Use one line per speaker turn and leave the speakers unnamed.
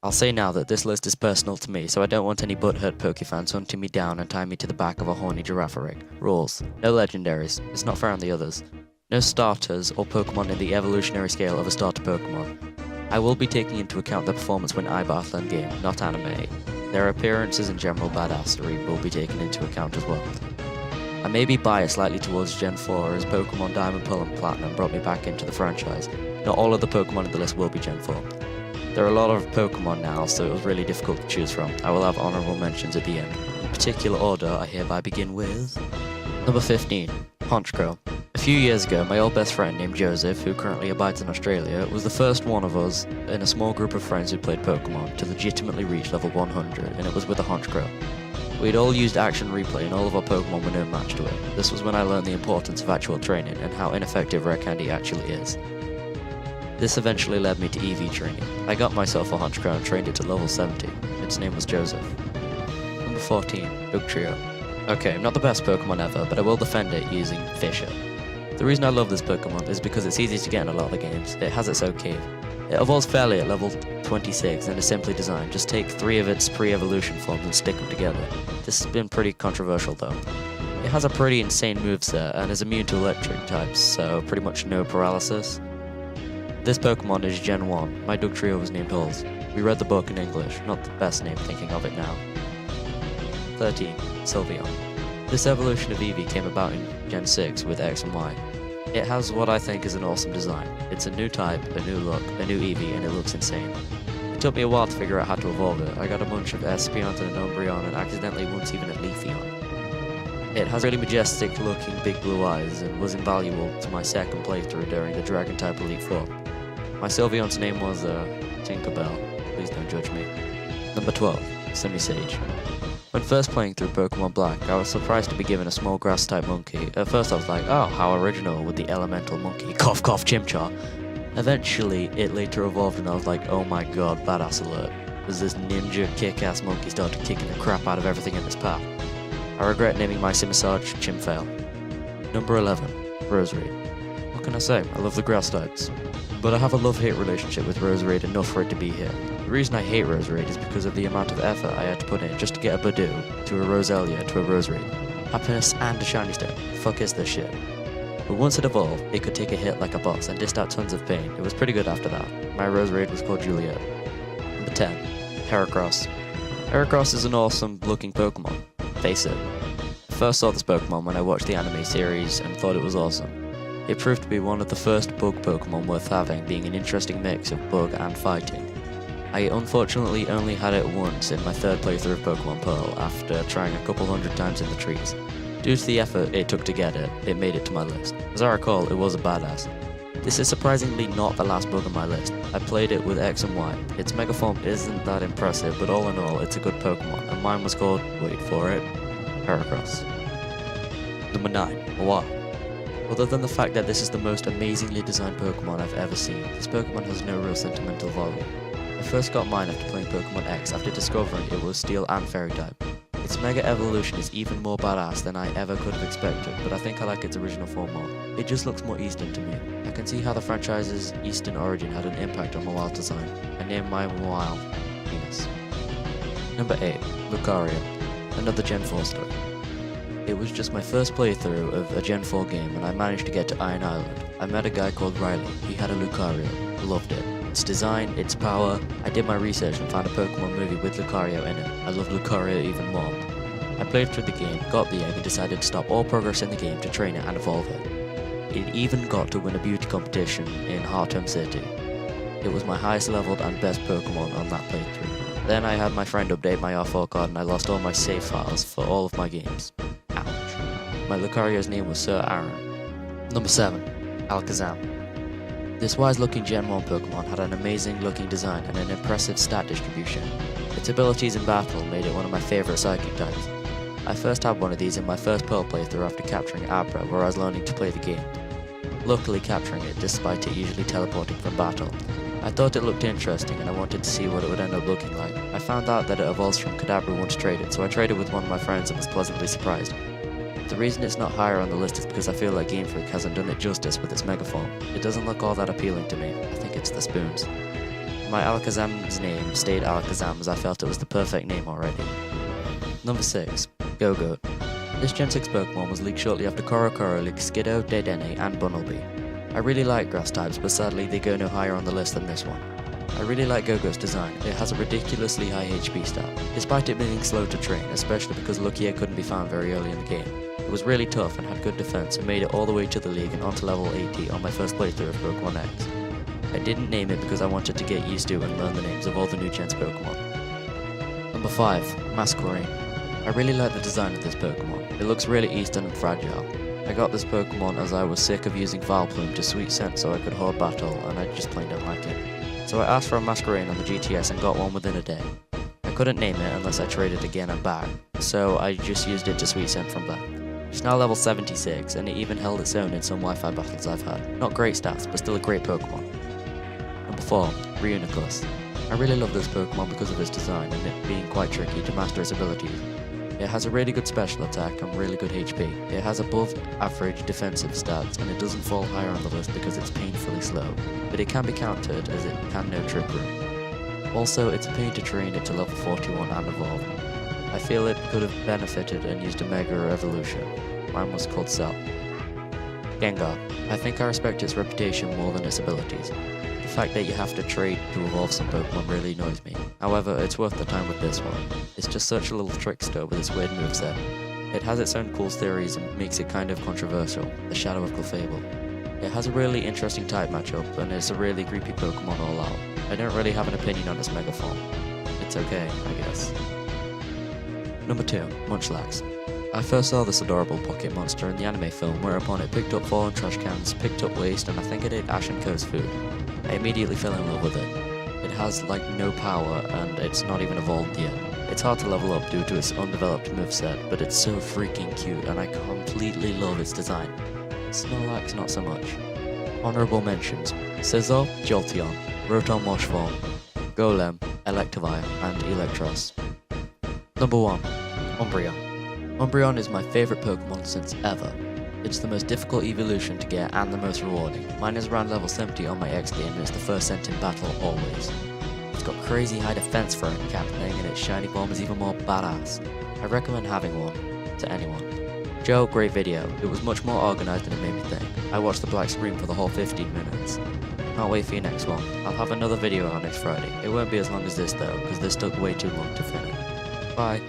I'll say now that this list is personal to me, so I don't want any butthurt Pokefans hunting me down and tying me to the back of a horny giraffe rig. Rules. No legendaries. It's not fair on the others. No starters or Pokemon in the evolutionary scale of a starter Pokemon. I will be taking into account their performance when I battle in game, not anime. Their appearances and general badassery will be taken into account as well. I may be biased slightly towards Gen 4 as Pokemon Diamond, Pearl and Platinum brought me back into the franchise. Not all of the Pokemon in the list will be Gen 4. There are a lot of Pokemon now, so it was really difficult to choose from. I will have honourable mentions at the end. In particular order, I hereby begin with... Number 15, Honchkrow. A few years ago, my old best friend named Joseph, who currently abides in Australia, was the first one of us in a small group of friends who played Pokemon to legitimately reach level 100, and it was with a Honchkrow. We'd all used action replay and all of our Pokemon were no match to it. This was when I learned the importance of actual training and how ineffective rare candy actually is. This eventually led me to EV training. I got myself a Honchkrow and trained it to level 70. Its name was Joseph. Number 14, Dugtrio. Okay, not the best Pokemon ever, but I will defend it using Fisher. The reason I love this Pokemon is because it's easy to get in a lot of the games. It has its own cave. It evolves fairly at level 26 and is simply designed. Just take 3 of its pre-evolution forms and stick them together. This has been pretty controversial though. It has a pretty insane moveset and is immune to electric types, so pretty much no paralysis. This Pokemon is Gen 1. My Dugtrio was named Hulz. We read the book in English, not the best name thinking of it now. 13. Sylveon. This evolution of Eevee came about in Gen 6 with X and Y. It has what I think is an awesome design. It's a new type, a new look, a new Eevee, and it looks insane. It took me a while to figure out how to evolve it. I got a bunch of Espeon and an Umbreon and accidentally once even a Leafeon. It has really majestic looking big blue eyes and was invaluable to my second playthrough during the Dragon-type Elite Four. My Sylveon's name was Tinkerbell. Please don't judge me. Number 12, Simisage. When first playing through Pokemon Black, I was surprised to be given a small grass-type monkey. At first I was like, oh, how original with the elemental monkey, cough cough Chimchar. Eventually, it later evolved and I was like, oh my god, badass alert. As this ninja kick-ass monkey started kicking the crap out of everything in its path. I regret naming my Simisage Chimfail. Number 11, Roserade. What can I say? I love the grass types. But I have a love-hate relationship with Roserade enough for it to be here. The reason I hate Roserade is because of the amount of effort I had to put in just to get a Badoo, to a Roselia, to a Roserade. Happiness and a shiny stone. Fuck is this shit. But once it evolved, it could take a hit like a boss and dished out tons of pain. It was pretty good after that. My Roserade was called Juliet. Number 10, Heracross. Heracross is an awesome looking Pokemon. Face it. I first saw this Pokemon when I watched the anime series and thought it was awesome. It proved to be one of the first bug Pokemon worth having, being an interesting mix of bug and fighting. I unfortunately only had it once in my third playthrough of Pokemon Pearl after trying a couple hundred times in the trees. Due to the effort it took to get it, it made it to my list. As I recall, it was a badass. This is surprisingly not the last bug on my list. I played it with X and Y. Its Mega Form isn't that impressive, but all in all, it's a good Pokemon, and mine was called, wait for it, Heracross. Number 9, Mawile. Other than the fact that this is the most amazingly designed Pokemon I've ever seen, this Pokemon has no real sentimental value. I first got mine after playing Pokemon X after discovering it was Steel and Fairy type. Its Mega Evolution is even more badass than I ever could have expected, but I think I like its original form more. It just looks more Eastern to me. I can see how the franchise's Eastern origin had an impact on Mawile's design. I named my Mawile Venus. Number 8, Lucario. Another Gen 4 story. It was just my first playthrough of a Gen 4 game and I managed to get to Iron Island. I met a guy called Riley. He had a Lucario. Loved it. Its design, its power. I did my research and found a Pokemon movie with Lucario in it. I loved Lucario even more. I played through the game, got the egg and decided to stop all progress in the game to train it and evolve it. It even got to win a beauty competition in Hearthome City. It was my highest leveled and best Pokemon on that playthrough. Then I had my friend update my R4 card and I lost all my save files for all of my games. Ouch. My Lucario's name was Sir Aaron. Number 7, Alakazam. This wise-looking Gen 1 Pokemon had an amazing-looking design and an impressive stat distribution. Its abilities in battle made it one of my favourite psychic types. I first had one of these in my first Pearl playthrough after capturing Abra, where I was learning to play the game. Luckily capturing it, despite it usually teleporting from battle. I thought it looked interesting and I wanted to see what it would end up looking like. I found out that it evolves from Kadabra once traded, so I traded with one of my friends and was pleasantly surprised. The reason it's not higher on the list is because I feel like Game Freak hasn't done it justice with its Mega Form. It doesn't look all that appealing to me. I think it's the spoons. My Alakazam's name stayed Alakazam as I felt it was the perfect name already. Number 6. Go-Goat. This Gen 6 Pokemon was leaked shortly after Korokoro leaked Skiddo, Dedenne, and Bunnelby. I really like grass types, but sadly they go no higher on the list than this one. I really like Go-Goat's design. It has a ridiculously high HP stat, despite it being slow to train, especially because Lugia couldn't be found very early in the game. It was really tough and had good defense and made it all the way to the league and onto level 80 on my first playthrough of Pokemon X. I didn't name it because I wanted to get used to and learn the names of all the new Gen's Pokemon. Number 5. Masquerain. I really like the design of this Pokemon. It looks really Eastern and fragile. I got this Pokemon as I was sick of using Vileplume to Sweet Scent so I could hold battle, and I just plain don't like it. So I asked for a Masquerain on the GTS and got one within a day. I couldn't name it unless I traded again and back, so I just used it to Sweet Scent from there. It's now level 76, and it even held its own in some Wi-Fi battles I've had. Not great stats, but still a great Pokemon. Number 4. Reuniclus. I really love this Pokemon because of its design and it being quite tricky to master its abilities. It has a really good special attack and really good HP. It has above average defensive stats and it doesn't fall higher on the list because it's painfully slow, but it can be countered as it can know Trick Room. Also, it's a pain to train it to level 41 and evolve. I feel it could have benefited and used a Mega Evolution. Mine was called Cell. Gengar. I think I respect its reputation more than its abilities. The fact that you have to trade to evolve some Pokemon really annoys me. However, it's worth the time with this one. It's just such a little trickster with its weird moveset. It has its own cool theories and makes it kind of controversial, the Shadow of Clefable. It has a really interesting type matchup and it's a really creepy Pokemon all out. I don't really have an opinion on its Mega form. It's okay, I guess. Number 2. Munchlax. I first saw this adorable pocket monster in the anime film, whereupon it picked up fallen trash cans, picked up waste, and I think it ate Ash and Ko's food. I immediately fell in love with it. It has like no power and it's not even evolved yet. It's hard to level up due to its undeveloped moveset, but it's so freaking cute and I completely love its design. Snorlax not so much. Honourable mentions: Scizor, Jolteon, Rotom Washform, Golem, Electivire, and Electros. Number 1. Umbreon. Umbreon is my favourite Pokemon since ever. It's the most difficult evolution to get and the most rewarding. Mine is around level 70 on my X game and it's the first sent in battle always. It's got crazy high defense for a cat thing and its shiny bomb is even more badass. I recommend having one to anyone. Joe, great video. It was much more organised than it made me think. I watched the black screen for the whole 15 minutes. Can't wait for your next one. I'll have another video out next Friday. It won't be as long as this though, because this took way too long to finish. Bye.